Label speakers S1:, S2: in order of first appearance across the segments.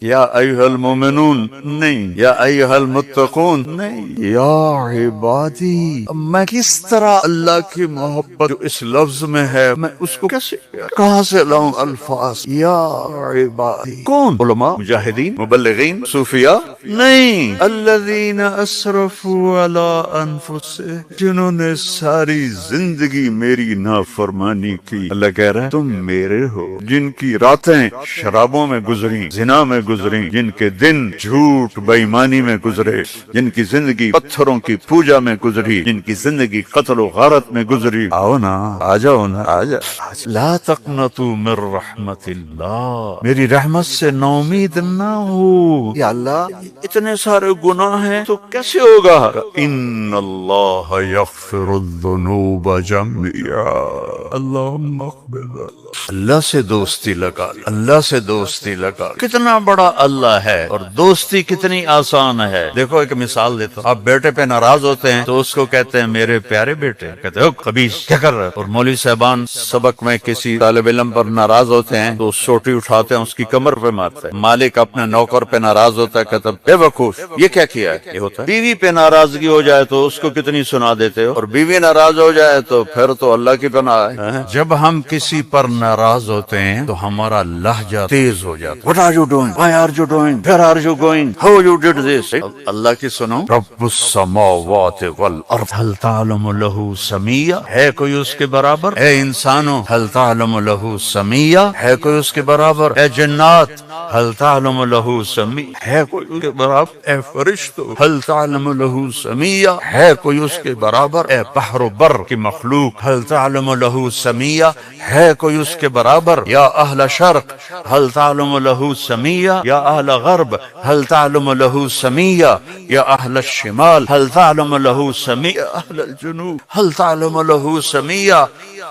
S1: یا ایھا المومنون نہیں، یا ایھا المتقون نہیں، یا عبادی۔ اب میں کس طرح اللہ کی محبت جو اس لفظ میں ہے میں اس کو کیسے کہاں سے لاؤں الفاظ؟ یا عبادی کون؟ علماء، مجاہدین، مبلغین، صوفیاء؟ نہیں، الذین اسرفوا علی انفسہم، جنہوں نے ساری زندگی میری نافرمانی کی۔ اللہ کہہ رہا ہے تم میرے ہو، جن کی راتیں شرابوں میں گزری، زنا میں گزری، جن کے دن جھوٹ بے ایمانی میں گزرے، جن کی زندگی پتھروں کی پوجا میں گزری، جن کی زندگی قتل و غارت میں گزری۔ آؤ نا، آ جاؤ نا، آ جاؤ۔ لا تقنطوا من رحمت اللہ، میری رحمت سے نا امید نہ ہو۔ یا اللہ اتنے سارے گناہ ہیں تو کیسے ہوگا؟ ان اللہ یغفر الذنوب جميعا، اللہم اغفر۔ اللہ سے دوستی لگا، اللہ سے دوستی لگا۔ کتنا بڑا اللہ ہے اور دوستی کتنی آسان ہے۔ دیکھو ایک مثال دیتا ہوں، آپ بیٹے پہ ناراض ہوتے ہیں تو اس کو کہتے ہیں میرے پیارے بیٹے، کہتے ہو خبیث کیا کر رہے؟ اور مولوی صاحبان سبق میں کسی طالب علم پر ناراض ہوتے ہیں تو سوٹی اٹھاتے ہیں اس کی کمر پہ مارتے ہیں۔ مالک اپنے نوکر پہ ناراض ہوتا ہے، کہتا بے وقوف یہ کیا کیا ہے؟ یہ ہوتا ہے۔ بیوی پہ ناراضگی ہو جائے تو اس کو کتنی سنا دیتے ہو، اور بیوی ناراض ہو جائے تو پھر تو اللہ کی پناہ ہے۔ جب ہم کسی پر ناراض ہوتے ہیں تو ہمارا لہجہ تیز ہو جاتا ہے۔ What are you doing? Why are you doing? Where are you going? How you did this? اللہ کی سنو، رب السماوات والارض هل تعلم له سمیہ، ہے کوئی اس کے برابر؟ اے انسانوں هل تعلم له سمیہ، ہے کوئی اس کے برابر؟ اے جنات هل تعلم له سمیہ، ہے کوئی اس کے برابر؟ اے فرشتوں هل تعلم له سمیہ، ہے کوئی اس کے برابر؟ اے بحر و بر کی مخلوق هل تعلم له سمیہ، ہے کوئی اس کے برابر؟ یا اہل شرق هل تعلم له سمیہ، یا اہل غرب هل تعلم له سمیہ، یا اہل الشمال هل تعلم له سمیہ، اہل الجنوب هل تعلم له سمیہ۔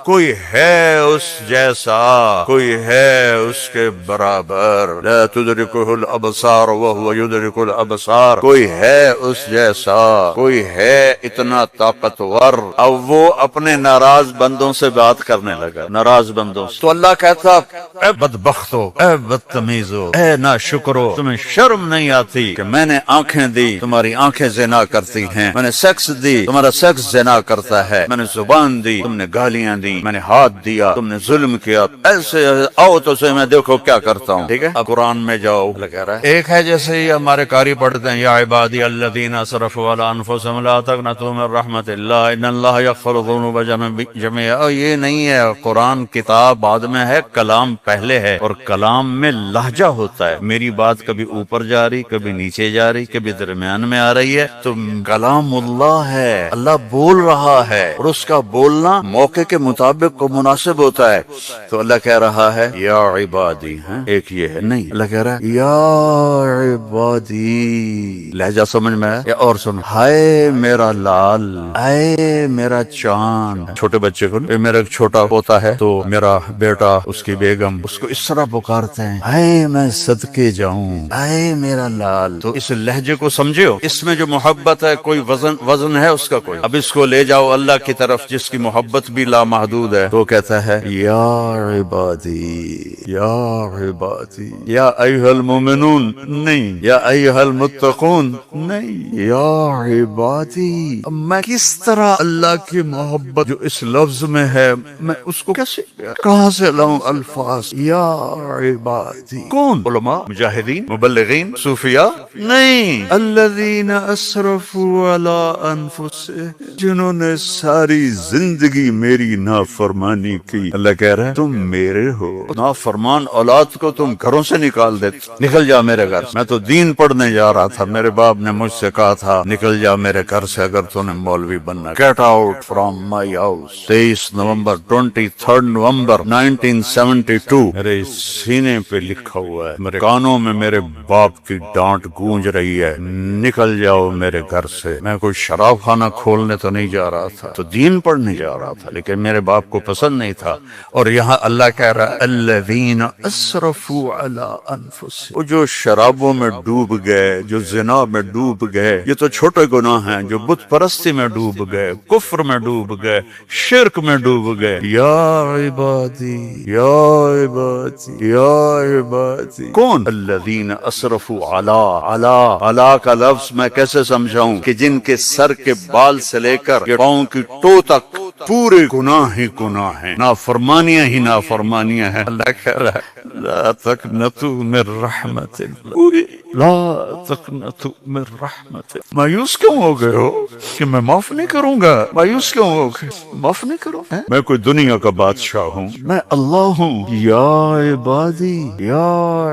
S1: کوئی ہے اس جیسا، کوئی ہے اس کے برابر؟ لا تدرکہ الابصار وهو يدرک الابصار، کوئی ہے اس جیسا، کوئی ہے اتنا طاقتور۔ اب وہ اپنے ناراض بندوں سے بات کرنے لگا، ناراض بندوں سے۔ تو اللہ کہتا اے بدبختو، اے بدتمیزو، اے ناشکرو، تمہیں شرم نہیں آتی کہ میں نے آنکھیں دی، تمہاری آنکھیں زنا کرتی ہیں، میں نے سیکس دی، تمہارا سیکس زنا کرتا ہے، میں نے زبان دی، تم نے گالیاں دی، میں نے ہاتھ دیا، تم نے ظلم کیا، ایسے آؤ تو سے میں دیکھو کیا کرتا ہوں۔ ٹھیک ہے، اب قرآن میں جاؤ، اللہ کہہ رہا ہے ایک ہے جیسے ہی ہمارے قاری پڑھتے ہیں یا عبادی الذین اسرفوا علی انفسہم لا تقنطوا من رحمت اللہ ان اللہ یغفر الذنوب جميعا۔ یہ نہیں ہے، قرآن کتاب بعد میں ہے، کلام پہلے ہے، اور کلام میں لہجہ ہوتا ہے۔ میری بات کبھی اوپر جا رہی، کبھی نیچے جا رہی، کبھی درمیان میں آ رہی ہے، تو کلام اللہ ہے، اللہ بول رہا ہے، اور اس کا بولنا موقع کے مطابق کو مناسب ہوتا ہے۔ تو اللہ کہہ رہا ہے یا عبادی، ایک یہ ہے نہیں، اللہ کہہ رہا ہے یا عبادی۔ لہجہ سمجھ میں ہے؟ یا اور سن، ہائے میرا لال، اے میرا چاند۔ چھوٹے بچے کو میرا ایک چھوٹا ہوتا ہے تو میرا بیٹا، اس کی بیگم اس کو اس طرح پکارتے ہیں، اے میں صدقے جاؤں، اے میرا لال۔ تو اس لہجے کو سمجھے ہو، اس میں جو محبت ہے کوئی وزن ہے اس کا کوئی؟ اب اس کو لے جاؤ اللہ کی طرف جس کی محبت بھی لامحدود ہے، تو کہتا ہے یا عبادی، یا عبادی، یا ایھا المومنون نہیں، یا ایھا المتقون نہیں، یا عبادی۔ اب میں کس طرح اللہ کی محبت جو اس لفظ میں ہے میں اس کو کیسے کہاں سے لاؤں الفاظ؟ یا عبادی کون؟ علماء، مجاہدین، مبلغین، صوفیاء؟ نہیں، الذین اسرفوا علی انفسہم، جنہوں نے ساری زندگی میری نافرمانی کی۔ اللہ کہہ رہا ہے تم میرے ہو، نافرمان اولاد کو تم گھروں سے نکال دیتے، نکل جا میرے گھر سے۔ میں تو دین پڑھنے جا رہا تھا، میرے باپ نے مجھ سے کہا تھا نکل جا میرے گھر سے اگر تو نے مولوی بننا، get out from my house. 23 نومبر 23 نومبر 1972 میرے سینے پہ لکھا ہوا ہے، میرے کانوں میں میرے باپ کی ڈانٹ گونج رہی ہے، نکل جاؤ میرے گھر سے۔ میں کوئی شراب خانہ کھولنے تو نہیں جا رہا تھا، تو دین پڑھنے جا رہا تھا، لیکن میرے باپ کو پسند نہیں تھا. اور یہاں اللہ کہہ رہا ہے الذین اسرفوا علی انفسہم، وہ جو شرابوں میں ڈوب گئے، جو زنا میں ڈوب گئے، یہ تو چھوٹے گناہ ہیں. جو بت پرستی میں ڈوب گئے، کفر میں ڈوب گئے، شرک میں ڈوب گئے. یا عبادی یا عبادی یا عبادی. کون؟ الذین اسرفوا علی کا لفظ میں کیسے سمجھاؤں کہ جن کے سر کے بال سے لے کر پاؤں کی ٹو تک پورے گناہ ہی گناہ ہیں، نافرمانیاں ہی نافرمانیاں ہیں. اللہ کہہ رہا ہے لا تقنطوا من رحمت اللہ، لا تقنطوا من رحمت اللہ. مایوس کیوں ہو گئے ہو کہ میں معاف نہیں کروں گا؟ مایوس کیوں ہو گئے؟ معاف نہیں کروں گا؟ میں کوئی دنیا کا بادشاہ ہوں؟ میں اللہ ہوں. یا عبادی یا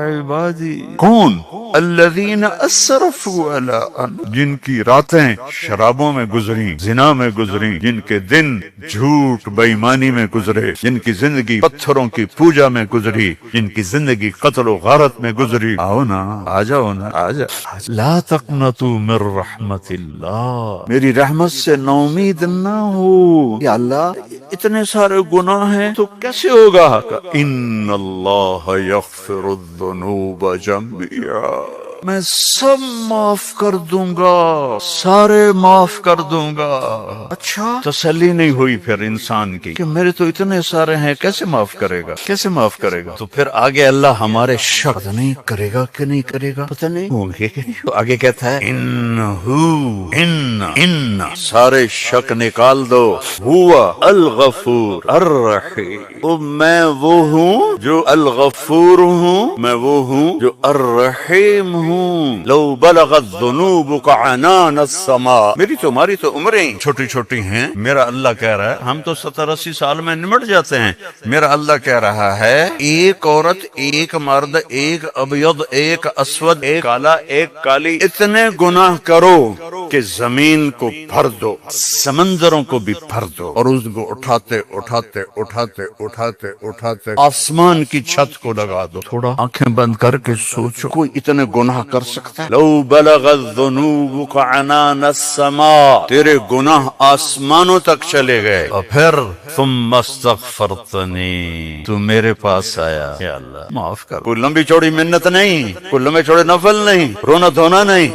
S1: عبادی. کون؟ الذین اسرفوا علی انفسہم، جن کی راتیں شرابوں میں گزری، زنا میں گزری، جن کے دن جھوٹ بے ایمانی میں گزرے، جن کی زندگی پتھروں کی پوجا میں گزری، جن کی زندگی قتل و غارت میں گزری. آؤ نا، آ جاؤ نا، آ جاؤ. لا تقنطوا من رحمت اللہ، میری رحمت سے نا امید نہ ہو. یا اللہ اتنے سارے گناہ ہیں تو کیسے ہوگا؟ ان اللہ یغفر الذنوب جميعا، میں سب معاف کر دوں گا، سارے معاف کر دوں گا. اچھا، تسلی نہیں ہوئی پھر انسان کی کہ میرے تو اتنے سارے ہیں، کیسے معاف کرے گا، کیسے معاف کرے گا؟ تو پھر آگے اللہ ہمارے شک نہیں کرے گا کہ نہیں کرے گا، پتہ نہیں ہوں گے کہ نہیں. آگے کہتا ہے ان سارے شک نکال دو، ہوا الغفور الرحیم، میں وہ ہوں جو الغفور ہوں، میں وہ ہوں جو الرحیم ہوں. لو بلغت ذنوبک عنان السماء، میری تمہاری تو عمریں چھوٹی چھوٹی ہیں. میرا اللہ کہہ رہا ہے ہم تو 70-80 سال میں نمٹ جاتے ہیں. میرا اللہ کہہ رہا ہے ایک عورت، ایک مرد، ایک ابیض، ایک اسود، ایک کالا، ایک کالی، اتنے گناہ کرو کہ زمین کو بھر دو، سمندروں کو بھی بھر دو، اور اس کو اٹھاتے اٹھاتے اٹھاتے اٹھاتے اٹھاتے آسمان کی چھت کو لگا دو. تھوڑا آنکھیں بند کر کے سوچو، کوئی اتنے گناہ کر سکتا ہے؟ لو بلغت ذنوبک عنان السماء، تیرے گناہ آسمانوں تک چلے گئے، اور پھر ثم استغفرتنی، تو میرے پاس آیا، یا اللہ معاف کر. کوئی لمبی چوڑی منت نہیں، کوئی لمبے چوڑے نفل نہیں، رونا دھونا نہیں،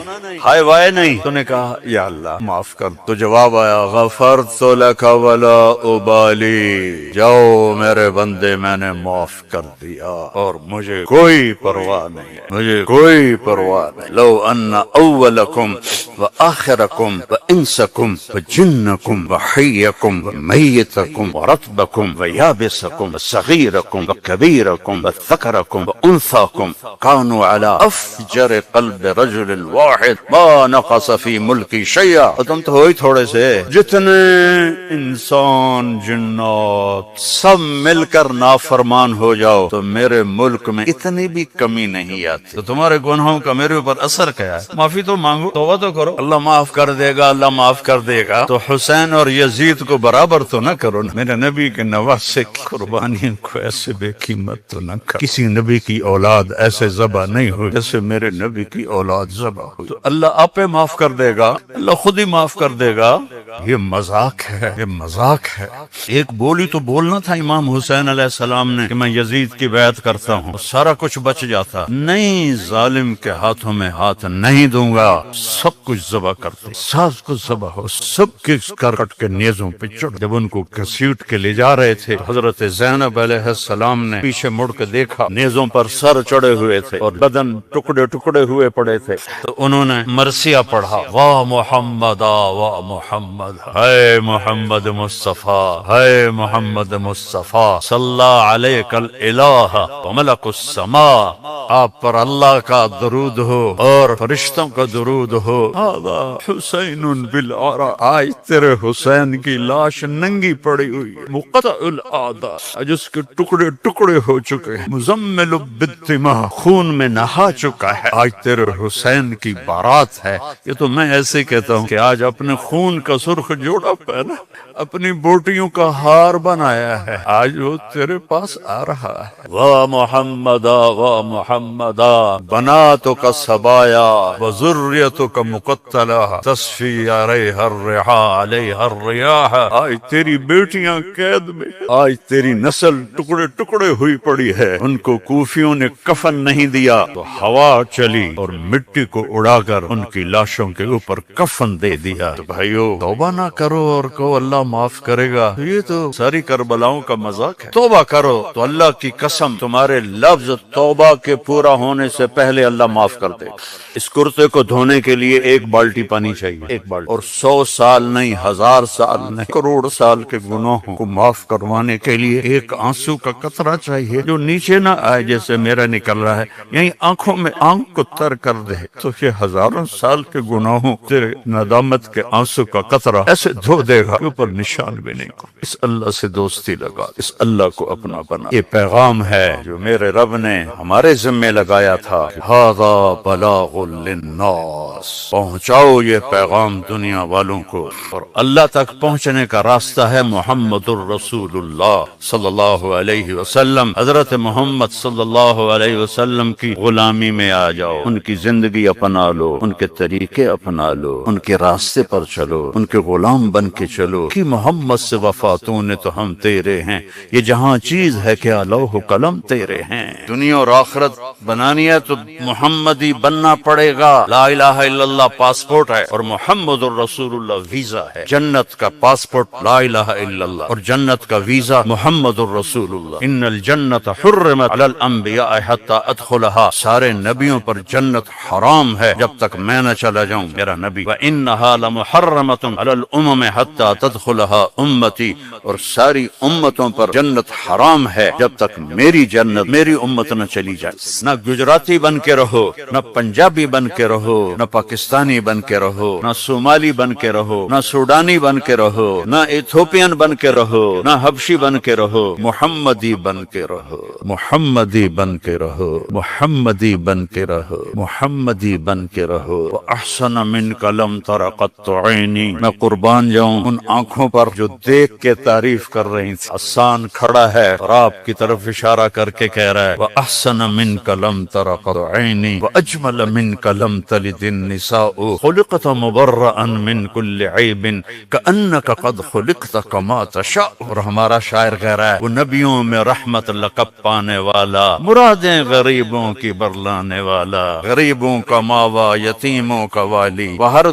S1: ہائے وائے نہیں. تو نے کہا یا اللہ معاف کر. تو جواب آیا غفرت لک ولا ابالی، جاؤ میرے بندے میں نے معاف کر دیا اور مجھے کوئی پرواہ نہیں، مجھے کوئی پرواہ نہیں. لو ان اولکم وآخرکم وانسکم وجنکم وحیکم ومیتکم ورطبکم ویابسکم وصغیرکم وکبیرکم وذکرکم وانثاکم کانوا علی افجر قلب رجل واحد ما نقص فی ملکی شیئا. اور تم تو ہوئی تھوڑے سے، جتنے انسان جنات سب مل کر نافرمان ہو جاؤ تو میرے ملک میں اتنی بھی کمی نہیں آتی. تو تمہارے گناہوں کا میرے اوپر اثر کیا ہے؟ معافی تو مانگو، توبہ تو کرو، اللہ معاف کر دے گا، اللہ معاف کر دے گا. تو حسین اور یزید کو برابر تو نہ کرو نا. میرے نبی کے نواسے کی قربانیوں کو ایسے بے قیمت تو نہ کر. کسی نبی کی اولاد ایسے ذبح نہیں ہوئی جیسے میرے نبی کی اولاد ذبح ہوئی. تو اللہ آپ پہ معاف کر دے گا، اللہ خود ہی معاف کر دے گا. یہ مذاق ہے، یہ مذاق ہے. ایک بولی تو بولنا تھا امام حسین علیہ السلام نے کہ میں یزید کی بیعت کرتا ہوں، سارا کچھ بچ جاتا. نہیں، ظالم کے ہاتھوں میں ہاتھ نہیں دوں گا. سب کچھ ذبح کرتے، سب کچھ ذبح ہو، سب کس کٹ کے نیزوں پہ چڑھ. جب ان کو گھسیٹ کے لے جا رہے تھے، حضرت زینب علیہ السلام نے پیچھے مڑ کے دیکھا، نیزوں پر سر چڑھے ہوئے تھے اور بدن ٹکڑے ٹکڑے ہوئے پڑے تھے. تو انہوں نے مرثیہ پڑھا، واہ محمد واہ محمد، ہے محمد مصطفیٰ، ہے محمد مصطفیٰ، صلی علیک الہ وملک السماء، آپ پر اللہ کا درود ہو اور فرشتوں کا درود ہو. هذا حسین بالعرا، آج تیرے حسین کی لاش ننگی پڑی ہوئی ہے، مقطع الاعضاء، جس کے ٹکڑے ٹکڑے ہو چکے ہیں، مزمل بالدماء، خون میں نہا چکا ہے. آج تیرے حسین کی بارات بات ہے. یہ تو میں ایسے کہتا ہوں کہ آج اپنے خون کا سرخ جوڑا پہنا، اپنی بوٹیوں کا ہار بنایا ہے، آج وہ تیرے پاس آ رہا ہے. وا محمدا وا محمدا بناتک سبایا وذریتک مقتلا تصفی علیہا الرحا علیہا الریاح. آج تیری بیٹیاں قید میں، آج تیری نسل ٹکڑے ٹکڑے ہوئی پڑی ہے. ان کو کوفیوں نے کفن نہیں دیا تو ہوا چلی اور مٹی کو اڑا کر ان کی لاشوں کے اوپر کفن دے دیا. تو بھائیو توبہ نہ کرو اور کہو اللہ معاف کرے گا، یہ تو ساری کربلاؤں کا مذاق ہے. توبہ کرو تو اللہ کی قسم تمہارے لفظ توبہ کے پورا ہونے سے پہلے اللہ معاف کر دے. اس کرتے کو دھونے کے لیے 1 بالٹی پانی چاہیے، 1 بالٹی، اور 100 سال نہیں، 1000 سال نہیں، کروڑ سال کے گناہوں کو معاف کروانے کے لیے 1 آنسو کا قطرہ چاہیے جو نیچے نہ آئے جیسے میرا نکل رہا ہے، یعنی آنکھوں میں آنکھ کو تر کر دے. تو یہ 1000 سال کے گناہوں تیرے ندامت کے آنسو کا قطرہ ایسے دھو دے گا کہ اوپر نشان بھی نہیں کو. اس اللہ سے دوستی لگا، اس اللہ کو اپنا بنا. یہ پیغام ہے جو میرے رب نے ہمارے ذمے لگایا تھا. ھذا بلاغ للناس، پہنچاؤ یہ پیغام دنیا والوں کو. اور اللہ تک پہنچنے کا راستہ ہے محمد الرسول اللہ صلی اللہ علیہ وسلم. حضرت محمد صلی اللہ علیہ وسلم کی غلامی میں آ جاؤ، ان کی زندگی اپنا لو، ان کے طریقے اپنا لو، ان کے راستے پر چلو، ان کے غلام بن کے چلو. کہ محمد سے وفاتوں نے تو ہم تیرے ہیں، یہ جہاں چیز ہے کیا لوح قلم تیرے ہیں. دنیا اور آخرت بنانی ہے تو محمدی بننا پڑے گا. لا الہ الا اللہ پاسپورٹ ہے اور محمد الرسول اللہ ویزا ہے. جنت کا پاسپورٹ لا الہ الا اللہ اور جنت کا ویزا محمد الرسول اللہ. ان الجنت حرمت علی الانبیاء حتی ادخلها، سارے نبیوں پر جنت حرام ہے جب تک میں نہ چلا جاؤں میرا نبی. وانها لمحرمۃ علی الامم حتی تدخلها امتی، اور ساری امتوں پر جنت حرام ہے جب تک میری جنت میری امت نہ چلی جائے. نہ گجراتی بن کے رہو، نہ پنجابی بن کے رہو، نہ پاکستانی بن کے رہو، نہ صومالی بن کے رہو، نہ سوڈانی بن کے رہو، نہ ایتھوپین بن کے رہو، نہ حبشی بن کے رہو، محمدی بن کے رہو، محمدی بن کے رہو، محمدی بن کے رہو، محمدی بن کے رہو. احسن منک لم تر قط عینی، میں قربان جاؤں ان آنکھوں پر جو دیکھ کے تعریف کر رہی تھی. حسان کھڑا ہے اور آپ کی طرف اشارہ کر کے کہہ رہا ہے وَأَحْسَنَ مِنْكَ لَمْ تَرَ قَطْ عَيْنِي وَأَجْمَلَ مِنْكَ لَمْ تَلِدِ النِّسَاءُ خُلِقْتَ مُبَرَّأً مِنْ كُلِّ عَيْبٍ كَأَنَّكَ قَدْ خُلِقْتَ كَمَا تَشَاءُ. اور ہمارا شاعر کہہ رہا ہے وہ نبیوں میں رحمت لقب پانے والا، مرادیں غریبوں کی برلانے والا، غریبوں کا ماوا، یتیموں کا والی، ہر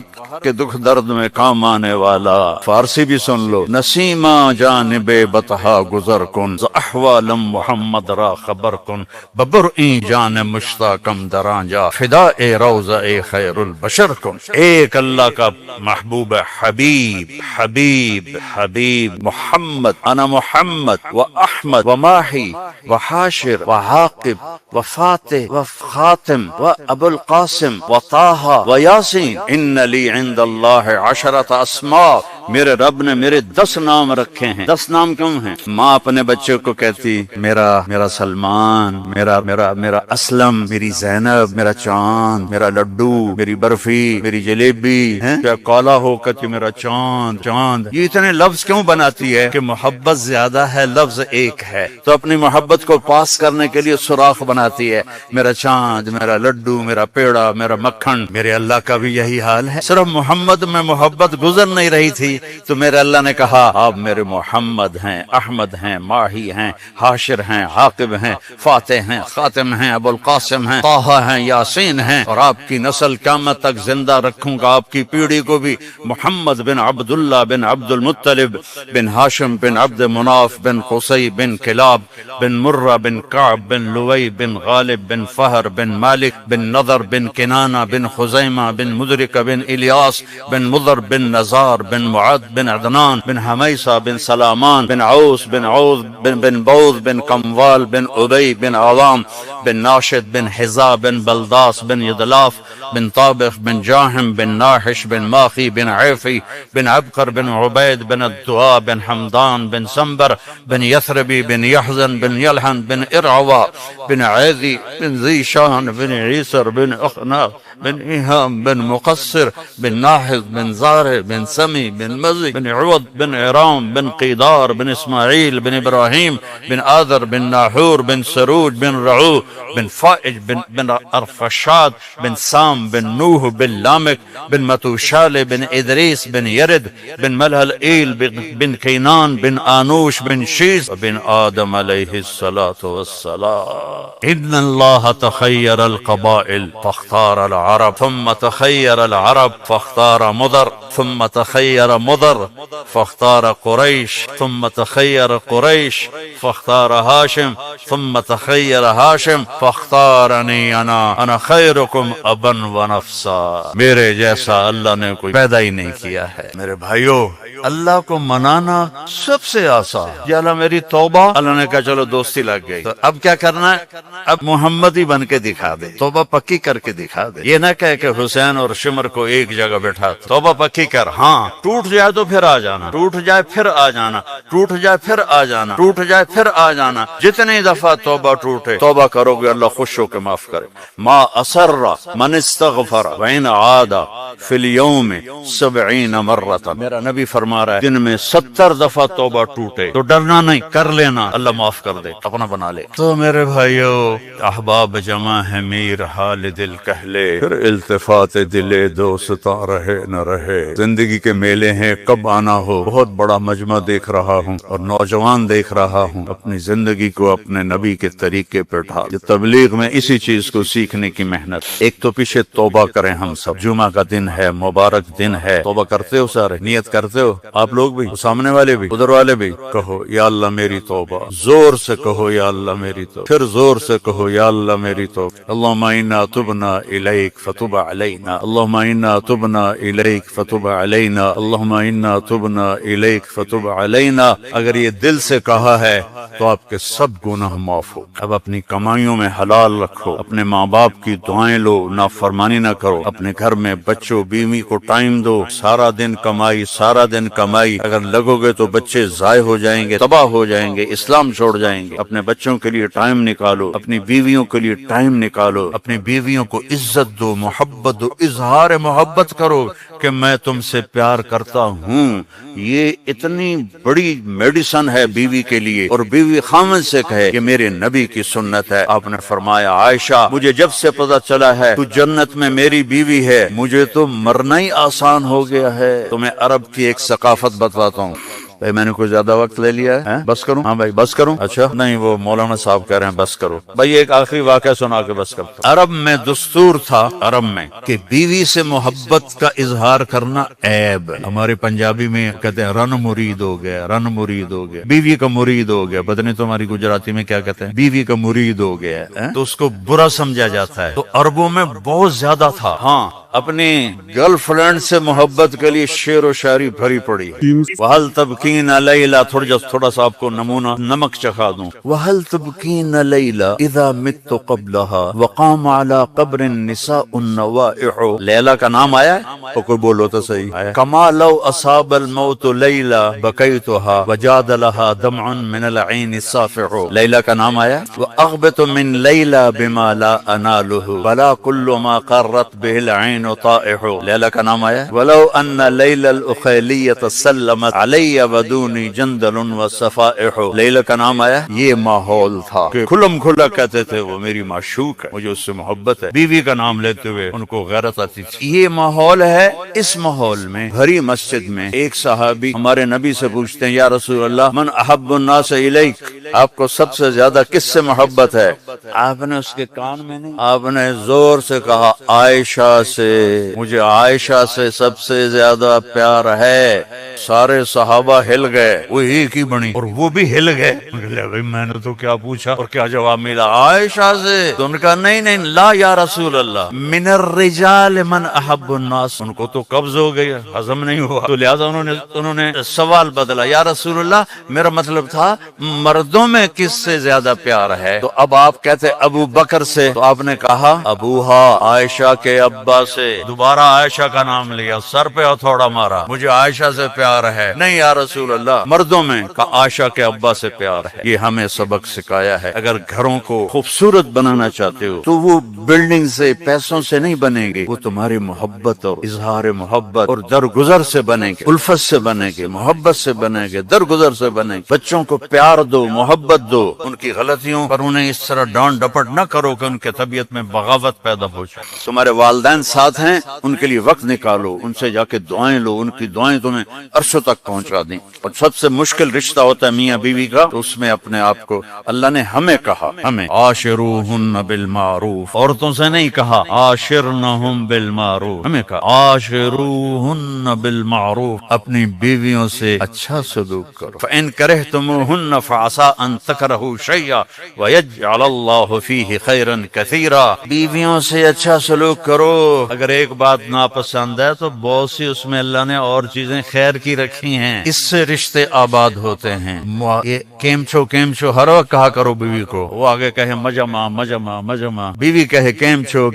S1: کے دکھ درد میں کام آنے والا. فارسی بھی سن لو. نسیمہ جانب بطحا گزر کن، احوالم محمد را خبر کن، ببرئیں جان مشتاقم درانجا، فدا اے روزہ اے خیر البشر کن. ایک اللہ کا محبوب حبیب حبیب حبیب محمد. انا محمد و احمد و ماہی و حاشر و عاقب و فاتح و خاتم و ابو القاسم و طاہا و یاسین. ان لی عند اللہ 10 اسماء، میرے رب نے میرے 10 نام رکھے ہیں. 10 نام کیوں ہیں؟ ماں اپنے بچے کو کہتی میرا سلمان، میرا اسلم، میری زینب، میرا چاند، میرا لڈو، میری برفی، میری جلیبی. کیا کالا ہو کر میرا چاند چاند. یہ اتنے لفظ کیوں بناتی ہے؟ کہ محبت زیادہ ہے، لفظ ایک ہے، تو اپنی محبت کو پاس کرنے کے لیے سوراخ بناتی ہے. میرا چاند، میرا لڈو، میرا پیڑا، میرا مکھن. میرے اللہ کا بھی یہی حال ہے. صرف محمد میں محبت گزر نہیں رہی تھی تو میرے اللہ نے کہا آپ میرے محمد ہیں، احمد ہیں، ماہی ہیں، حاشر ہیں، عاقب ہیں، فاتح ہیں، خاتم ہیں، ابو القاسم ہیں، طٰہٰ ہیں، یاسین ہیں. اور آپ کی نسل قیامت تک زندہ رکھوں گا، آپ کی پیڑھی کو بھی. محمد بن عبداللہ بن عبد المطلب بن ہاشم بن عبد مناف بن قصی بن کلاب بن مرہ بن کعب بن لوی بن غالب بن فہر بن مالک بن نضر بن کنانہ بن خزیمہ بن مدرک بن الیاس بن مضر بن نزار بن معد بن عدنان بن حمیسہ بن سلامان بن عوس بن عوذ بن بوذ بن قموال بن ابی بن عوام بن ناشد بن حزا بن بلداس بن یدلاف بن طابخ بن جاهم بن ناحش بن ماخي بن عيفي بن عبقر بن عبيد بن الدواء بن حمدان بن سنبر بن يثربي بن يحزن بن يلحن بن إرعوى بن عاذي بن ذي شان بن عيسر بن أخناق بن إيهام بن مقصر بن ناحظ بن زارع بن سمي بن مزي بن عوض بن عرام بن قيدار بن إسماعيل بن إبراهيم بن آذر بن ناحور بن سروج بن رعو بن فائج بن أرفشاد بن سام بن نوح بن لامك بن متوشال بن إدريس بن يرد بن ملهلئيل بن كينان بن آنوش بن شيز بن آدم عليه الصلاة والسلام. إن الله تخير القبائل فاختار العرب، ثم تخير العرب فاختار مضر، ثم تخير مضر فاختار قريش، ثم تخير قريش فاختار هاشم، ثم تخير هاشم فاختارنی انا خیرکم ابا و نفسا. میرے جیسا اللہ نے کوئی پیدا ہی نہیں کیا ہے. میرے بھائیو، اللہ کو منانا سب سے آسان. یا اللہ میری توبہ، اللہ نے کہا چلو دوستی لگ گئی، تو اب کیا کرنا ہے؟ اب محمدی بن کے دکھا دے، توبہ پکی کر کے دکھا دے. یہ نہ کہے کہ حسین اور شمر کو ایک جگہ بیٹھا، توبہ پکی کر. ہاں ٹوٹ جائے تو پھر آ جانا، ٹوٹ جائے پھر آ جانا، ٹوٹ جائے پھر آ جانا، ٹوٹ جائے پھر آ جانا. جتنی دفعہ توبہ ٹوٹے، توبہ کرو گے اللہ خوش ہو کے معاف کرے. ما اسر من استغفر وان عاد فی اليوم 70 مرة. میرا نبی فرما رہا ہے دن میں 70 دفعہ توبہ ٹوٹے تو ڈرنا نہیں، کر لینا، اللہ معاف کر دے، اپنا بنا لے. تو میرے بھائیو، احباب جمع ہے میر حال دل کہلے، پھر التفات دلے دوستا رہے نہ رہے. زندگی کے میلے ہیں، کب آنا ہو. بہت بڑا مجمع دیکھ رہا ہوں اور نوجوان دیکھ رہا ہوں اپنی زندگی کو اپنے نبی کے طریقے پہ ڈھال. یہ تبلیغ میں اسی چیز کو سیکھنے کی محنت. ایک تو پیچھے توبہ کریں ہم سب. جمعہ کا دن ہے، مبارک دن ہے. توبہ کرتے ہو سارے؟ نیت کرتے ہو آپ لوگ بھی، سامنے والے بھی، ادھر والے بھی؟ کہو یا اللہ میری توبہ. زور سے کہو یا اللہ میری توبہ. پھر زور سے کہو یا اللہ میری توبہ. اللہم انا تبنا الیک فتب علینا، اللہم انا تبنا الیک فتب علینا، اللہم انا تبنا الیک فتب علینا. اگر یہ دل سے کہا ہے تو آپ کے سب گناہ معاف ہو. اب اپنی کمائیوں میں حلال رکھو، اپنے ماں باپ کی دعائیں لو، نافرمانی نہ کرو. اپنے گھر میں بچوں بیوی کو ٹائم دو. سارا دن کمائی، سارا دن کمائی. اگر لگو گے تو بچے ضائع ہو جائیں گے، تباہ ہو جائیں گے، اسلام چھوڑ جائیں گے. اپنے بچوں کے لیے ٹائم نکالو، اپنی بیویوں کے لیے ٹائم نکالو. اپنی بیویوں کو عزت دو، محبت دو، اظہار محبت کرو کہ میں تم سے پیار کرتا ہوں. یہ اتنی بڑی میڈیسن ہے بیوی کے لیے. اور بیوی خامن سے کہے کہ میرے نبی کی سنت ہے. آپ نے فرمایا عائشہ مجھے جب سے پتہ چلا ہے تو جنت میں میری بیوی ہے، مجھے تو مرنا ہی آسان ہو گیا ہے. تمہیں عرب کی ایک ثقافت بتاتا ہوں. بھائی میں نے کوئی زیادہ وقت لے لیا ہے، بس کروں؟ ہاں بھائی بس کروں. اچھا نہیں، وہ مولانا صاحب کہہ رہے ہیں بس کرو. بھائی ایک آخری واقعہ سنا کے بس کرتا ہوں. عرب میں دستور تھا، عرب میں، کہ بیوی سے محبت کا اظہار کرنا عیب. ہمارے پنجابی میں کہتے ہیں رن مرید ہو گیا، رن مرید ہو گیا، بیوی کا مرید ہو گیا. پتہ نہیں تمہاری گجراتی میں کیا کہتے ہیں، بیوی کا مرید ہو گیا تو اس کو برا سمجھا جاتا ہے. تو عربوں میں بہت زیادہ تھا. ہاں اپنی گرل فرینڈ سے محبت کے لیے شعر و شاعری بھری پڑی ہے. وَهَلْ تَبْكِينَ لَيْلَا، تھوڑا سا آپ کو نمونہ نمک چکھا دوں. وَهَلْ تَبْكِينَ لَيْلَا إِذَا مِتُّ قَبْلَهَا وَقَامَ عَلَى قَبْرٍ النِّسَاءُ النَّوَائِحُ. لیلا کا نام آیا ہے تو کوئی بولو تو صحیح. كَمَا لَوْ أَصَابَ الْمَوْتُ لَيْلَا بَكَيْتُهَا وَجَادَ لَهَا دَمْعٌ مِنَ الْعَيْنِ الصَّافِحُ. لیلا کا نام آیا. وَأَغْبِطُ مِنْ لَيْلَا بِمَا لَا أَنَالُهُ وَلَا كُلُّ مَا قَرَّتْ بِهِ الْعَيْنُ طائح. لیلا کا نام آیا. ولو ان لیل الاخیلیۃ سلمت علی ودونی جندل وصفائح. لیلا کا نام آیا. یہ ماحول تھا کہ کھلم کھلا کہتے تھے وہ میری معشوق ہے، مجھے اس سے محبت ہے. بیوی کا نام لیتے ہوئے ان کو غیرت آتی تھی. یہ ماحول ہے. اس ماحول میں بھری مسجد میں ایک صحابی ہمارے نبی سے پوچھتے ہیں یا رسول اللہ من احب الناس الیک، آپ کو سب سے زیادہ کس سے محبت ہے؟ آپ نے اس کے کان میں نہیں، آپ نے زور سے کہا عائشہ سے، مجھے عائشہ سے سب سے زیادہ پیار ہے. سارے صحابہ ہل گئے، وہ ایک ہی بنی اور وہ بھی ہل گئے. میں نے تو کیا پوچھا اور کیا جواب ملا؟ عائشہ سے. تو ان کا نہیں لا یا رسول اللہ من الرجال من احب الناس. ان کو تو قبض ہو گیا، ہضم نہیں ہوا، تو لہذا انہوں نے سوال بدلا. یا رسول اللہ میرا مطلب تھا مردوں مردوں میں کس سے زیادہ پیار ہے؟ تو اب آپ کہتے ابو بکر سے، تو آپ نے کہا ابوہا، عائشہ کے ابا سے۔ دوبارہ عائشہ کا نام لیا، سر پہ ہتھوڑا مارا، مجھے عائشہ سے پیار ہے۔ نہیں یا رسول اللہ، مردوں میں عائشہ کے ابا سے پیار ہے۔ یہ ہمیں سبق سکھایا ہے، اگر گھروں کو خوبصورت بنانا چاہتے ہو تو وہ بلڈنگ سے، پیسوں سے نہیں بنے گی، وہ تمہاری محبت اور اظہار محبت اور درگزر سے بنے گی، الفت سے بنے گی، محبت سے بنے گی، درگزر سے بنے گی۔ بچوں کو پیار دو، محبت دو، ان کی غلطیوں پر انہیں اس طرح ڈانٹ ڈپٹ نہ کرو کہ ان کے طبیعت میں بغاوت پیدا ہو جائے۔ تمہارے والدین ساتھ ہیں، ان کے لیے وقت نکالو، ان سے جا کے دعائیں لو، ان کی دعائیں تمہیں عرشوں تک پہنچا دیں۔ اور سب سے مشکل رشتہ ہوتا ہے میاں بیوی کا، تو اس میں اپنے آپ کو اللہ نے ہمیں کہا، ہمیں عاشروہن بالمعروف، عورتوں سے نہیں کہا عاشرنہم بالمعروف، ہمیں کہا عاشروہن بالمعروف، اپنی بیویوں سے اچھا سلوک کرو۔ فإن کرہتموہن فعسى ان تکرہوا شیئا ویجعل اللہ فیہ خیرا کثیرا۔ بیویوں سے اچھا سلوک کرو، اگر ایک بات ناپسند ہے تو بہت سی اس میں اللہ نے اور چیزیں خیر کی رکھی ہیں، اس سے رشتے آباد ہوتے ہیں۔ یہ کیم چھو ہر وقت کہا کرو بیوی کو، وہ آگے کہے مجمع مجمع مجمع، بیوی کہے کیم چھو،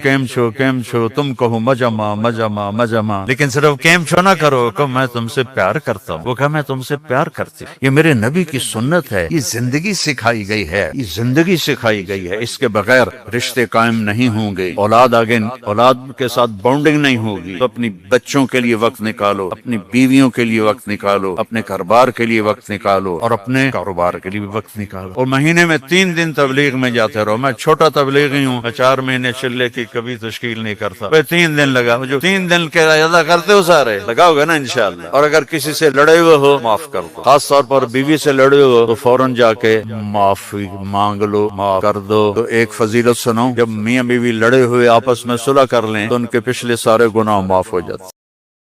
S1: تم کہو مجمع مجمع مجمع، لیکن صرف کیم چھو نہ کرو کہ میں تم سے پیار کرتا ہوں، وہ کہا میں تم سے پیار کرتی ہوں۔ یہ میرے نبی کی سنت ہے، یہ زندگی سکھائی گئی ہے، یہ زندگی سکھائی گئی ہے، اس کے بغیر رشتے قائم نہیں ہوں گے، اولاد کے ساتھ بانڈنگ نہیں ہوگی۔ تو اپنی بچوں کے لیے وقت نکالو، اپنی بیویوں کے لیے وقت نکالو، اپنے گھر بار کے لیے وقت نکالو، اور اپنے کاروبار کے لیے بھی وقت نکالو۔ اور مہینے میں 3 دن تبلیغ میں جاتے رہو۔ میں چھوٹا تبلیغی ہوں، میں 4 مہینے چلے کی کبھی تشکیل نہیں کرتا، 3 دن لگا، جو 3 دن کے ادا کرتے ہو سارے لگاؤ گے نا انشاءاللہ۔ اور اگر کسی سے لڑے ہوئے ہو معاف کر دو، خاص طور پر بیوی سے لڑے ہو تو فوراً جا کے معافی مانگ لو، معاف کر دو۔ تو ایک فضیلت سنو، جب میاں بیوی لڑے ہوئے آپس میں صلح کر لیں تو ان کے پچھلے سارے گناہ معاف ہو جاتے۔